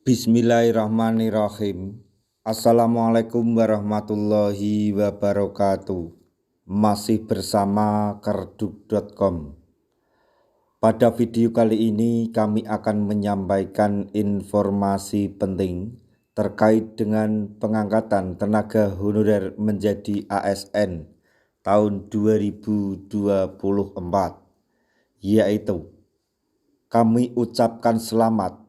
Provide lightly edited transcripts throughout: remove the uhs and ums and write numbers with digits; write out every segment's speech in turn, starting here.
Bismillahirrahmanirrahim. Assalamualaikum warahmatullahi wabarakatuh. Masih bersama kerduk.com. Pada video kali ini kami akan menyampaikan informasi penting terkait dengan pengangkatan tenaga honorer menjadi ASN tahun 2024, yaitu kami ucapkan selamat.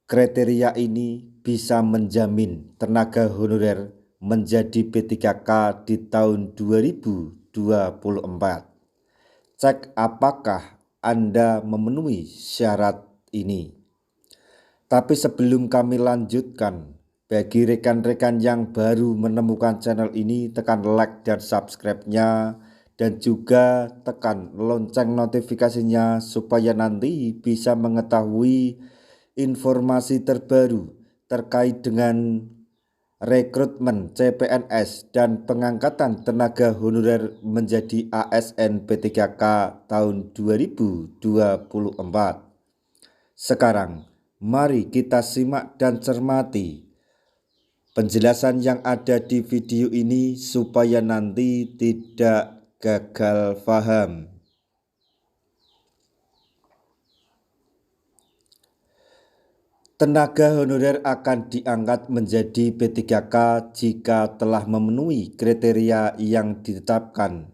Kriteria ini bisa menjamin tenaga honorer menjadi P3K di tahun 2024. Cek apakah Anda memenuhi syarat ini. Tapi sebelum kami lanjutkan, bagi rekan-rekan yang baru menemukan channel ini, tekan like dan subscribe-nya, dan juga tekan lonceng notifikasinya supaya nanti bisa mengetahui informasi terbaru terkait dengan rekrutmen CPNS dan pengangkatan tenaga honorer menjadi ASN P3K tahun 2024. Sekarang, mari kita simak dan cermati penjelasan yang ada di video ini supaya nanti tidak gagal paham. Tenaga honorer akan diangkat menjadi P3K jika telah memenuhi kriteria yang ditetapkan.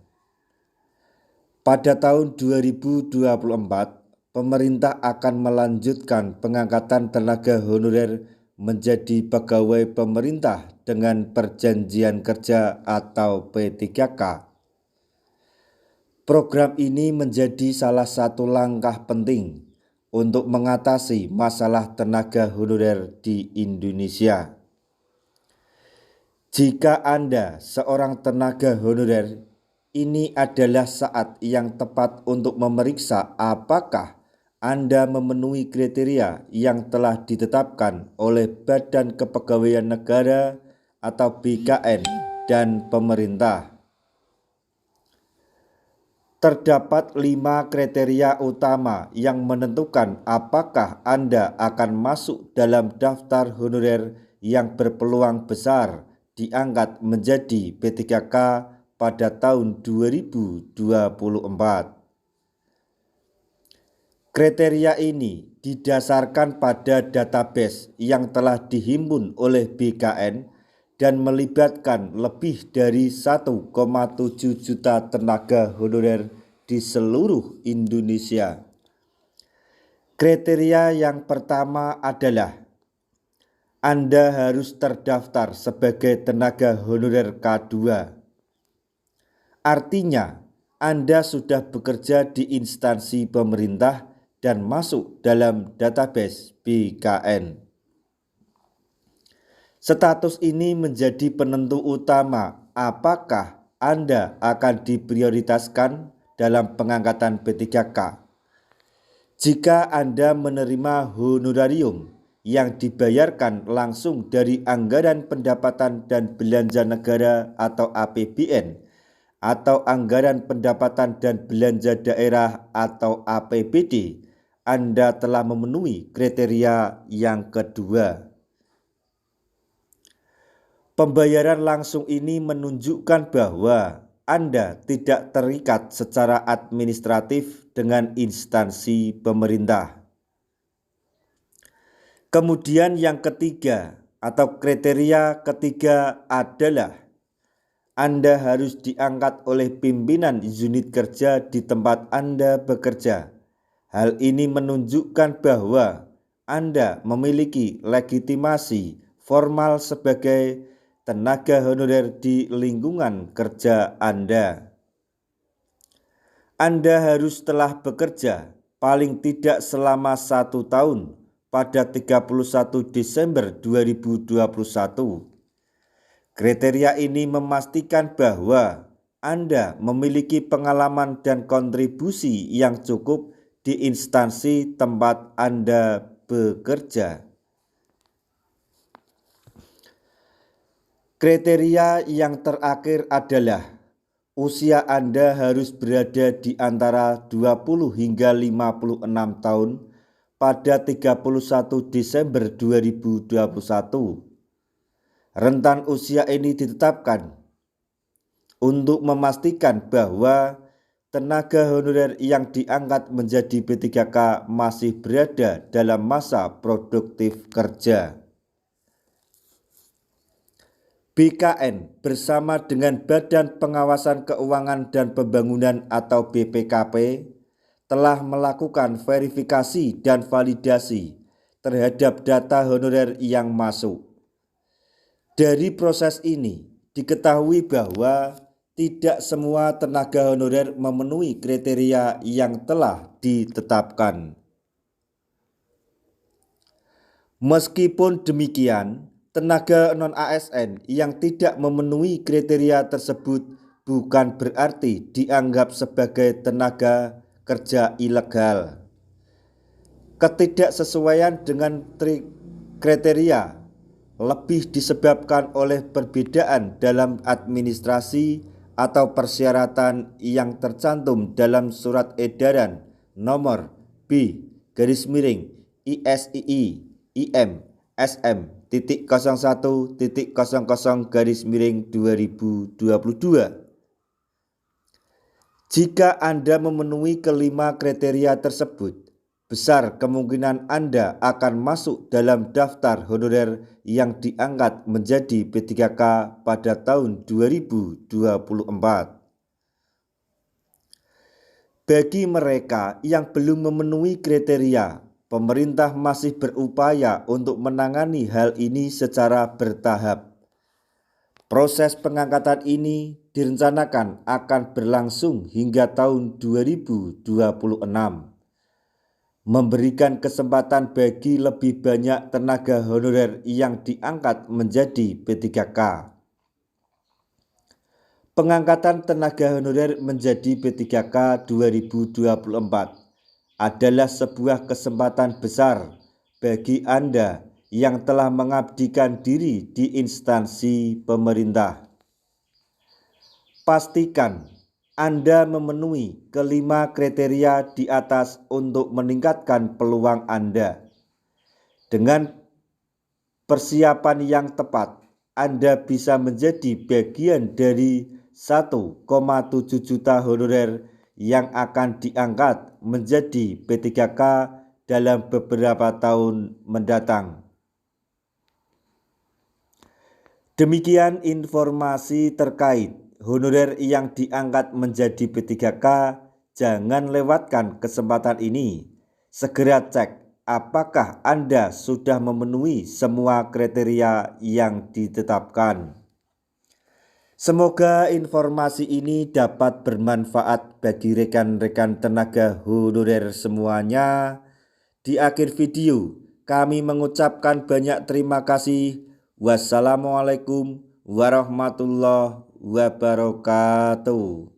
Pada tahun 2024, pemerintah akan melanjutkan pengangkatan tenaga honorer menjadi pegawai pemerintah dengan perjanjian kerja atau P3K. Program ini menjadi salah satu langkah penting untuk mengatasi masalah tenaga honorer di Indonesia. Jika Anda seorang tenaga honorer, ini adalah saat yang tepat untuk memeriksa apakah Anda memenuhi kriteria yang telah ditetapkan oleh Badan Kepegawaian Negara atau BKN dan pemerintah. Terdapat 5 kriteria utama yang menentukan apakah Anda akan masuk dalam daftar honorer yang berpeluang besar diangkat menjadi P3K pada tahun 2024. Kriteria ini didasarkan pada database yang telah dihimpun oleh BKN dan melibatkan lebih dari 1,7 juta tenaga honorer di seluruh Indonesia. Kriteria yang pertama adalah Anda harus terdaftar sebagai tenaga honorer K2. Artinya, Anda sudah bekerja di instansi pemerintah dan masuk dalam database BKN. Status ini menjadi penentu utama apakah Anda akan diprioritaskan dalam pengangkatan P3K. Jika Anda menerima honorarium yang dibayarkan langsung dari anggaran pendapatan dan belanja negara atau APBN, atau anggaran pendapatan dan belanja daerah atau APBD, Anda telah memenuhi kriteria yang kedua. Pembayaran langsung ini menunjukkan bahwa Anda tidak terikat secara administratif dengan instansi pemerintah. Kemudian yang ketiga atau kriteria ketiga adalah Anda harus diangkat oleh pimpinan unit kerja di tempat Anda bekerja. Hal ini menunjukkan bahwa Anda memiliki legitimasi formal sebagai tenaga honorer di lingkungan kerja Anda. Anda harus telah bekerja paling tidak selama 1 tahun pada 31 Desember 2021. Kriteria ini memastikan bahwa Anda memiliki pengalaman dan kontribusi yang cukup di instansi tempat Anda bekerja. Kriteria yang terakhir adalah usia Anda harus berada di antara 20 hingga 56 tahun pada 31 Desember 2021. Rentan usia ini ditetapkan untuk memastikan bahwa tenaga honorer yang diangkat menjadi P3K masih berada dalam masa produktif kerja. BKN bersama dengan Badan Pengawasan Keuangan dan Pembangunan atau BPKP telah melakukan verifikasi dan validasi terhadap data honorer yang masuk. Dari proses ini diketahui bahwa tidak semua tenaga honorer memenuhi kriteria yang telah ditetapkan. Meskipun demikian, tenaga non-ASN yang tidak memenuhi kriteria tersebut bukan berarti dianggap sebagai tenaga kerja ilegal. Ketidaksesuaian dengan kriteria lebih disebabkan oleh perbedaan dalam administrasi atau persyaratan yang tercantum dalam Surat Edaran Nomor B/ISII/IM/SM.01.00/2022. Jika Anda memenuhi kelima kriteria tersebut, besar kemungkinan Anda akan masuk dalam daftar honorer yang diangkat menjadi P3K pada tahun 2024. Bagi mereka yang belum memenuhi kriteria, pemerintah masih berupaya untuk menangani hal ini secara bertahap. Proses pengangkatan ini direncanakan akan berlangsung hingga tahun 2026. Memberikan kesempatan bagi lebih banyak tenaga honorer yang diangkat menjadi P3K. Pengangkatan tenaga honorer menjadi P3K 2024 adalah sebuah kesempatan besar bagi Anda yang telah mengabdikan diri di instansi pemerintah. Pastikan Anda memenuhi kelima kriteria di atas untuk meningkatkan peluang Anda. Dengan persiapan yang tepat, Anda bisa menjadi bagian dari 1,7 juta honorer yang akan diangkat menjadi P3K dalam beberapa tahun mendatang. Demikian informasi terkait honorer yang diangkat menjadi P3K. Jangan lewatkan kesempatan ini. Segera cek apakah Anda sudah memenuhi semua kriteria yang ditetapkan. Semoga informasi ini dapat bermanfaat bagi rekan-rekan tenaga honorer semuanya. Di akhir video, kami mengucapkan banyak terima kasih. Wassalamualaikum warahmatullahi wabarakatuh.